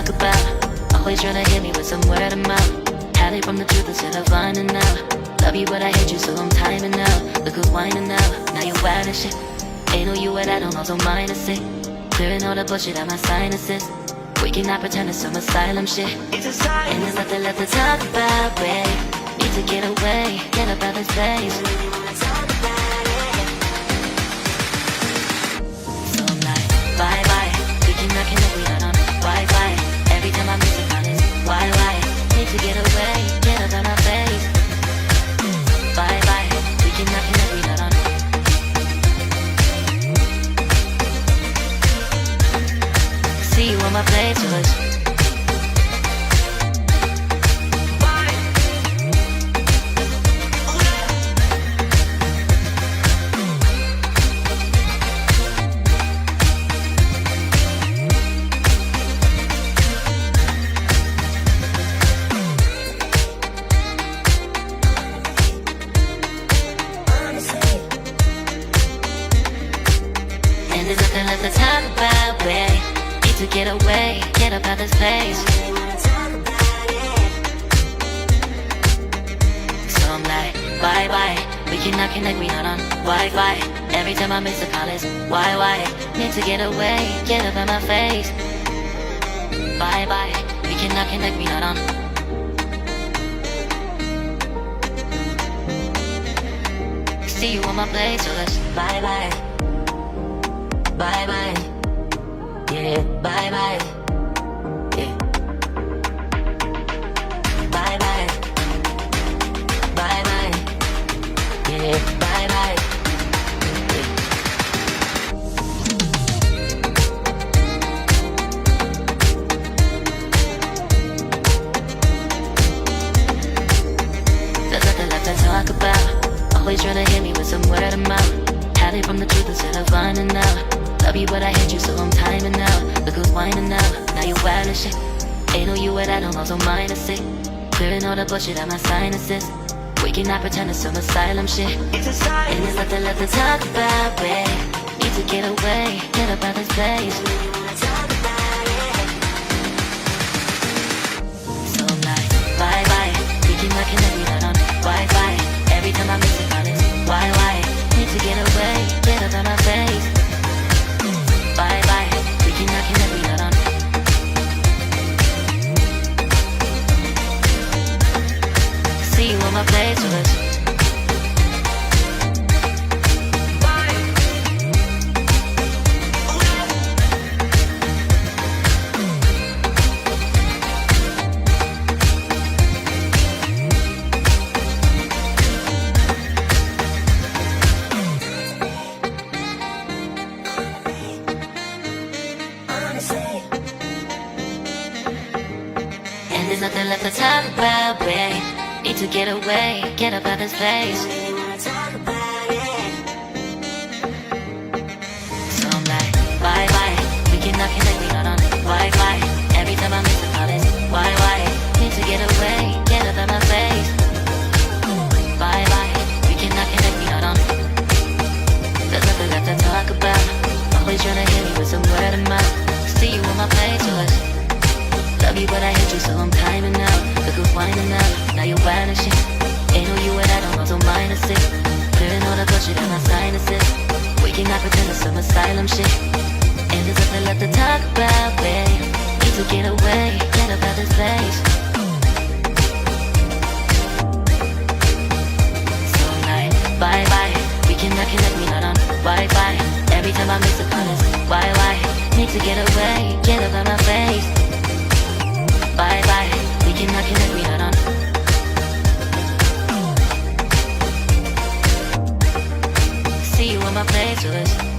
talk about. Always trying to hit me with some word of mouth. Hide it from the truth instead of finding out. Love you but I hate you so I'm timing out. Look who's whining out, now you wild and shit. Ain't no you at I don't also minus it. Clearing all the bullshit out my sinuses. We cannot pretend it's some asylum shit. It's a sign. And there's nothing left to talk about, babe. Need to get away, get up out this place. So I'm like, bye bye. We cannot connect, we not on Wi-Fi. Every time I miss a call it's why? Need to get away, get up out my face. Bye bye. We cannot connect, we not on. See you on my play to us. And there's nothing left to talk about, babe. Need to get away, get up out this place. So I'm like, bye bye. We cannot connect, we not on Wi-Fi. Every time I miss a call it's why? Need to get away, get up out my face. Bye bye. We cannot connect, we not on. See you on my place, so let's bye bye. Bye bye. Yeah, bye bye. Yeah. Bye bye. Bye bye. Yeah, bye bye. Yeah. There's nothing left to talk about. Always trying to hit me with some word of mouth. Hide it from the truth instead of finding out. Love you but I hate you so I'm timing out. Look who's whining out, now you wild and shit. Ain't no you at I don't also minus it. Clearing all the bullshit out my sinuses. We cannot pretend it's some asylum shit. It's a sign. And there's nothing left to talk about, babe. Need to get away, get up out this place. So I'm like, bye bye. We cannot connect, we not on Wi-Fi. Every time I miss a call it's why? Need to get away, get up out my face. Bye bye, we cannot connect, we not on. See you on my place with us. And there's nothing left to talk about, babe. Need to get away, get up out this place. So I'm like, bye bye. We cannot connect, we not on Wi-Fi. Every time I miss a call it's why? Need to get away, get up out my face. Bye bye. We cannot connect, we not on. There's nothing left to talk about. Always trying to hit me with some word of mouth. See you on my place to us. Love you but I hate you so I'm timing out. Look who's whining out, now you wild and shit. Ain't no you at I don't also minus it. Clearing all the bullshit out my sinuses. We cannot pretend it's some asylum shit. And there's nothing left to talk about, babe. Need to get away, get up out this place. So I'm like, bye bye. We cannot connect, we not on Wi-Fi. Every time I miss a call it's why? Need to get away, get up out my face. Bye bye, we cannot connect, we not on. See you on my place with us.